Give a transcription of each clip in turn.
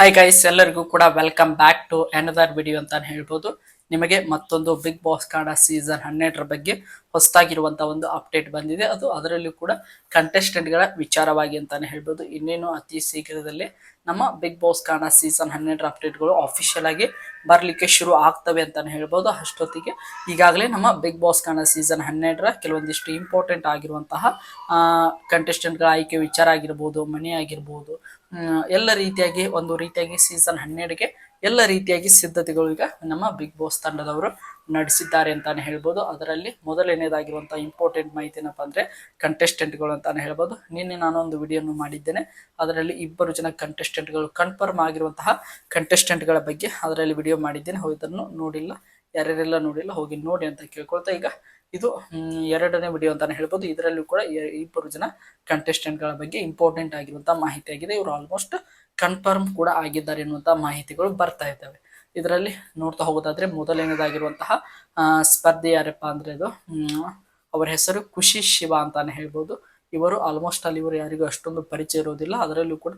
Hi guys, ಎಲ್ಲರಿಗೂ ಕೂಡ welcome back to another video ಅಂತಾನೆ ಹೇಳ್ಬೋದು. ನಿಮಗೆ ಮತ್ತೊಂದು ಬಿಗ್ ಬಾಸ್ ಕನ್ನಡ ಸೀಸನ್ 12 ಬಗ್ಗೆ ಹೊಸದಾಗಿರುವಂತಹ ಒಂದು ಅಪ್ಡೇಟ್ ಬಂದಿದೆ. ಅದು ಅದರಲ್ಲೂ ಕೂಡ ಕಂಟೆಸ್ಟೆಂಟ್ಗಳ ವಿಚಾರವಾಗಿ ಅಂತಾನೆ ಹೇಳ್ಬೋದು. ಇನ್ನೇನು ಅತಿ ಶೀಘ್ರದಲ್ಲಿ ನಮ್ಮ ಬಿಗ್ ಬಾಸ್ ಕನ್ನಡ ಸೀಸನ್ 12 ಅಪ್ಡೇಟ್ಗಳು ಅಫಿಷಿಯಲ್ ಆಗಿ ಬರಲಿಕ್ಕೆ ಶುರು ಆಗ್ತವೆ ಅಂತಾನೆ ಹೇಳ್ಬೋದು. ಅಷ್ಟೊತ್ತಿಗೆ ಈಗಾಗಲೇ ನಮ್ಮ ಬಿಗ್ ಬಾಸ್ ಕನ್ನಡ ಸೀಸನ್ 12 ಕೆಲವೊಂದಿಷ್ಟು ಇಂಪಾರ್ಟೆಂಟ್ ಆಗಿರುವಂತಹ ಕಂಟೆಸ್ಟೆಂಟ್ಗಳ ಆಯ್ಕೆ ವಿಚಾರ ಆಗಿರ್ಬೋದು, ಮನೆ ಆಗಿರ್ಬೋದು, ಎಲ್ಲ ರೀತಿಯಾಗಿ ಒಂದು ರೀತಿಯಾಗಿ ಸೀಸನ್ 12ಗೆ ಎಲ್ಲ ರೀತಿಯಾಗಿ ಸಿದ್ಧತೆಗಳು ಈಗ ನಮ್ಮ ಬಿಗ್ ಬಾಸ್ ತಂಡದವರು ನಡೆಸಿದ್ದಾರೆ ಅಂತಾನೆ ಹೇಳ್ಬೋದು. ಅದರಲ್ಲಿ ಮೊದಲನೇದಾಗಿರುವಂತಹ ಇಂಪಾರ್ಟೆಂಟ್ ಮಾಹಿತಿ ಏನಪ್ಪಾ ಅಂದ್ರೆ ಕಂಟೆಸ್ಟೆಂಟ್ಗಳು ಅಂತಾನೆ ಹೇಳ್ಬೋದು. ನಿನ್ನೆ ನಾನೊಂದು ವಿಡಿಯೋನು ಮಾಡಿದ್ದೇನೆ. ಅದರಲ್ಲಿ 2 ಜನ ಕಂಟೆಸ್ಟೆಂಟ್ಗಳು ಕನ್ಫರ್ಮ್ ಆಗಿರುವಂತಹ ಕಂಟೆಸ್ಟೆಂಟ್ಗಳ ಬಗ್ಗೆ ಅದರಲ್ಲಿ ವಿಡಿಯೋ ಮಾಡಿದ್ದೇನೆ. ಇದನ್ನು ನೋಡಿಲ್ಲ, ಯಾರ್ಯಾರೆಲ್ಲ ನೋಡಿಲ್ಲ ಹೋಗಿ ನೋಡಿ ಅಂತ ಕೇಳ್ಕೊಳ್ತಾ, ಈಗ ಇದು 2ನೇ ವಿಡಿಯೋ ಅಂತಾನೆ ಹೇಳ್ಬೋದು. ಇದರಲ್ಲೂ ಕೂಡ 2 ಜನ ಕಂಟೆಸ್ಟೆಂಟ್ಗಳ ಬಗ್ಗೆ ಇಂಪಾರ್ಟೆಂಟ್ ಆಗಿರುವಂತಹ ಮಾಹಿತಿ ಆಗಿದೆ. ಇವರು ಆಲ್ಮೋಸ್ಟ್ ಕನ್ಫರ್ಮ್ ಕೂಡ ಆಗಿದ್ದಾರೆ ಎನ್ನುವಂತಹ ಮಾಹಿತಿಗಳು ಬರ್ತಾ ಇದ್ದಾವೆ. ಇದರಲ್ಲಿ ನೋಡ್ತಾ ಹೋಗೋದಾದ್ರೆ ಮೊದಲನೇದಾಗಿರುವಂತಹ ಸ್ಪರ್ಧೆ ಯಾರಪ್ಪ ಅಂದ್ರೆ ಇದು ಅವರ ಹೆಸರು ಖುಷಿ ಶಿವ ಅಂತಾನೆ ಹೇಳ್ಬೋದು. ಇವರು ಆಲ್ಮೋಸ್ಟ್ ಅಲ್ಲಿ ಇವರು ಯಾರಿಗೂ ಅಷ್ಟೊಂದು ಪರಿಚಯ ಇರೋದಿಲ್ಲ. ಅದರಲ್ಲೂ ಕೂಡ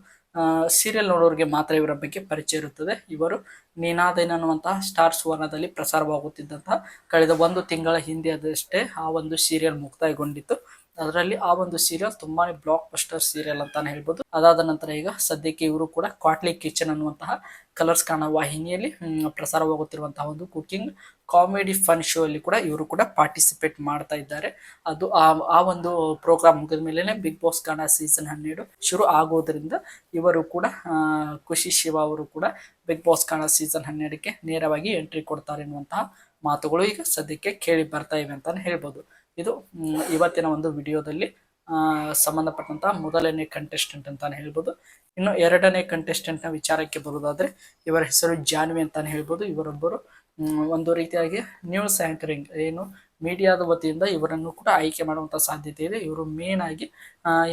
ಸೀರಿಯಲ್ ನೋಡೋರಿಗೆ ಮಾತ್ರ ಇವರ ಬಗ್ಗೆ ಪರಿಚಯ ಇರುತ್ತದೆ. ಇವರು ನೀನಾದೇನ ಅನ್ನುವಂತಹ ಸ್ಟಾರ್ ಸುವರ್ಣದಲ್ಲಿ ಪ್ರಸಾರವಾಗುತ್ತಿದ್ದಂತಹ ಕಳೆದ 1 ತಿಂಗಳ ಹಿಂದೆ ಅದಷ್ಟೇ ಆ ಒಂದು ಸೀರಿಯಲ್ ಮುಕ್ತಾಯಗೊಂಡಿತ್ತು. ಅದರಲ್ಲಿ ಆ ಒಂದು ಸೀರಿಯಲ್ ತುಂಬಾನೇ ಬ್ಲಾಕ್ ಬಸ್ಟರ್ ಸೀರಿಯಲ್ ಅಂತಾನೆ ಹೇಳ್ಬೋದು. ಅದಾದ ನಂತರ ಈಗ ಸದ್ಯಕ್ಕೆ ಇವರು ಕೂಡ ಕ್ವಾಟ್ಲಿ ಕಿಚನ್ ಅನ್ನುವಂತಹ ಕಲರ್ಸ್ ಕನ್ನಡ ವಾಹಿನಿಯಲ್ಲಿ ಪ್ರಸಾರವಾಗುತ್ತಿರುವಂತಹ ಒಂದು ಕುಕಿಂಗ್ ಕಾಮಿಡಿ ಫನ್ ಶೋ ಅಲ್ಲಿ ಕೂಡ ಇವರು ಕೂಡ ಪಾರ್ಟಿಸಿಪೇಟ್ ಮಾಡ್ತಾ ಇದ್ದಾರೆ. ಅದು ಆ ಒಂದು ಪ್ರೋಗ್ರಾಮ್ ಮುಗಿದ ಮೇಲೆ ಬಿಗ್ ಬಾಸ್ ಕನ್ನಡ ಸೀಸನ್ 12 ಶುರು ಆಗೋದ್ರಿಂದ ಇವರು ಕೂಡ ಖುಷಿ ಶಿವ ಅವರು ಕೂಡ ಬಿಗ್ ಬಾಸ್ ಕನ್ನಡ ಸೀಸನ್ 12ಕ್ಕೆ ನೇರವಾಗಿ ಎಂಟ್ರಿ ಕೊಡ್ತಾರೆ ಎನ್ನುವಂತಹ ಮಾತುಗಳು ಈಗ ಸದ್ಯಕ್ಕೆ ಕೇಳಿ ಬರ್ತಾ ಇವೆ ಅಂತಾನೆ ಹೇಳ್ಬೋದು. ಇದು ಇವತ್ತಿನ ಒಂದು ವಿಡಿಯೋದಲ್ಲಿ ಸಂಬಂಧಪಟ್ಟಂತಹ ಮೊದಲನೇ ಕಂಟೆಸ್ಟೆಂಟ್ ಅಂತಾನೆ ಹೇಳ್ಬೋದು. ಇನ್ನು 2ನೇ ಕಂಟೆಸ್ಟೆಂಟ್ ನ ವಿಚಾರಕ್ಕೆ ಬರುವುದಾದ್ರೆ ಇವರ ಹೆಸರು ಜಾನ್ವಿ ಅಂತಾನೆ ಹೇಳ್ಬೋದು. ಇವರೊಬ್ಬರು ಒಂದು ರೀತಿಯಾಗಿ ನ್ಯೂಸ್ ಆಂಕರಿಂಗ್ ಏನು ಮೀಡಿಯಾದ ವತಿಯಿಂದ ಇವರನ್ನು ಕೂಡ ಆಯ್ಕೆ ಮಾಡುವಂತ ಸಾಧ್ಯತೆ ಇದೆ. ಇವರು ಮೇನ್ ಆಗಿ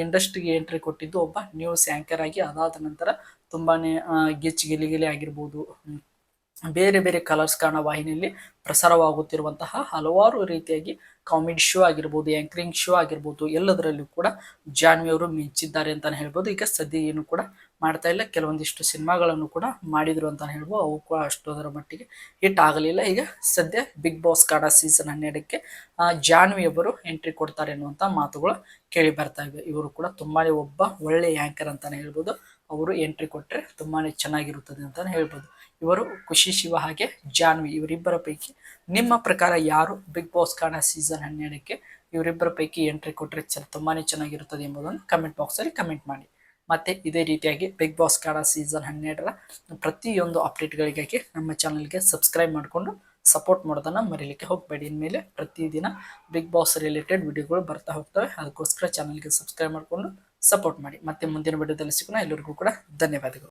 ಇಂಡಸ್ಟ್ರಿಗೆ ಎಂಟ್ರಿ ಕೊಟ್ಟಿದ್ದು ಒಬ್ಬ ನ್ಯೂಸ್ ಆಂಕರ್ ಆಗಿ. ಅದಾದ ನಂತರ ತುಂಬಾನೇ ಗಿಲಿ ಆಗಿರ್ಬೋದು, ಬೇರೆ ಬೇರೆ ಕಲರ್ಸ್ ಕನ್ನಡ ವಾಹಿನಿಯಲ್ಲಿ ಪ್ರಸಾರವಾಗುತ್ತಿರುವಂತಹ ಹಲವಾರು ರೀತಿಯಾಗಿ ಕಾಮಿಡಿ ಶೋ ಆಗಿರ್ಬೋದು, ಆಂಕರಿಂಗ್ ಶೋ ಆಗಿರ್ಬೋದು, ಎಲ್ಲದರಲ್ಲೂ ಕೂಡ ಜಾನ್ವಿ ಅವರು ಮಿಂಚಿದ್ದಾರೆ ಅಂತಾನೆ ಹೇಳ್ಬೋದು. ಈಗ ಸದ್ಯ ಏನು ಕೂಡ ಮಾಡ್ತಾ ಇಲ್ಲ, ಕೆಲವೊಂದಿಷ್ಟು ಸಿನಿಮಾಗಳನ್ನು ಕೂಡ ಮಾಡಿದ್ರು ಅಂತಾನೆ ಹೇಳ್ಬೋದು. ಅವು ಕೂಡ ಅಷ್ಟೊಂದರ ಮಟ್ಟಿಗೆ ಹಿಟ್ ಆಗಲಿಲ್ಲ. ಈಗ ಸದ್ಯ ಬಿಗ್ ಬಾಸ್ ಕನ್ನಡ ಸೀಸನ್ 12ಕ್ಕೆ ಜಾನ್ವಿ ಅವರು ಎಂಟ್ರಿ ಕೊಡ್ತಾರೆ ಎನ್ನುವಂತ ಮಾತುಗಳು ಕೇಳಿ ಬರ್ತಾ ಇವೆ. ಇವರು ಕೂಡ ತುಂಬಾನೇ ಒಬ್ಬ ಒಳ್ಳೆ ಆಂಕರ್ ಅಂತಾನೆ ಹೇಳ್ಬೋದು. ಅವರು ಎಂಟ್ರಿ ಕೊಟ್ಟರೆ ತುಂಬಾನೇ ಚೆನ್ನಾಗಿರುತ್ತದೆ ಅಂತಾನೆ ಹೇಳ್ಬೋದು. ಇವರು ಖುಷಿ ಶಿವ ಹಾಗೆ ಜಾನ್ವಿ ಇವರಿಬ್ಬರ ಪೈಕಿ ನಿಮ್ಮ ಪ್ರಕಾರ ಯಾರು ಬಿಗ್ ಬಾಸ್ ಕನ್ನಡ ಸೀಸನ್ 12ಕ್ಕೆ ಇವರಿಬ್ಬರ ಪೈಕಿ ಎಂಟ್ರಿ ಕೊಟ್ಟರೆ ತುಂಬಾನೇ ಚೆನ್ನಾಗಿರುತ್ತದೆ ಎಂಬುದನ್ನು ಕಮೆಂಟ್ ಬಾಕ್ಸ್ ಅಲ್ಲಿ ಕಮೆಂಟ್ ಮಾಡಿ. ಮತ್ತೆ ಇದೇ ರೀತಿಯಾಗಿ ಬಿಗ್ ಬಾಸ್ ಕನ್ನಡ ಸೀಸನ್ 12ರ ಪ್ರತಿಯೊಂದು ಅಪ್ಡೇಟ್ಗಳಿಗಾಗಿ ನಮ್ಮ ಚಾನಲ್ಗೆ ಸಬ್ಸ್ಕ್ರೈಬ್ ಮಾಡಿಕೊಂಡು ಸಪೋರ್ಟ್ ಮಾಡೋದನ್ನ ಮರೀಲಿಕ್ಕೆ ಹೋಗಬೇಡಿ. ಇನ್ಮೇಲೆ ಪ್ರತಿದಿನ ಬಿಗ್ ಬಾಸ್ ರಿಲೇಟೆಡ್ ವಿಡಿಯೋಗಳು ಬರ್ತಾ ಹೋಗ್ತವೆ. ಅದಕ್ಕೋಸ್ಕರ ಚಾನಲ್ಗೆ ಸಬ್ಸ್ಕ್ರೈಬ್ ಮಾಡಿಕೊಂಡು ಸಪೋರ್ಟ್ ಮಾಡಿ. ಮತ್ತೆ ಮುಂದಿನ ವಿಡಿಯೋದಲ್ಲಿ ಸಿಗೋಣ. ಎಲ್ಲರಿಗೂ ಕೂಡ ಧನ್ಯವಾದಗಳು.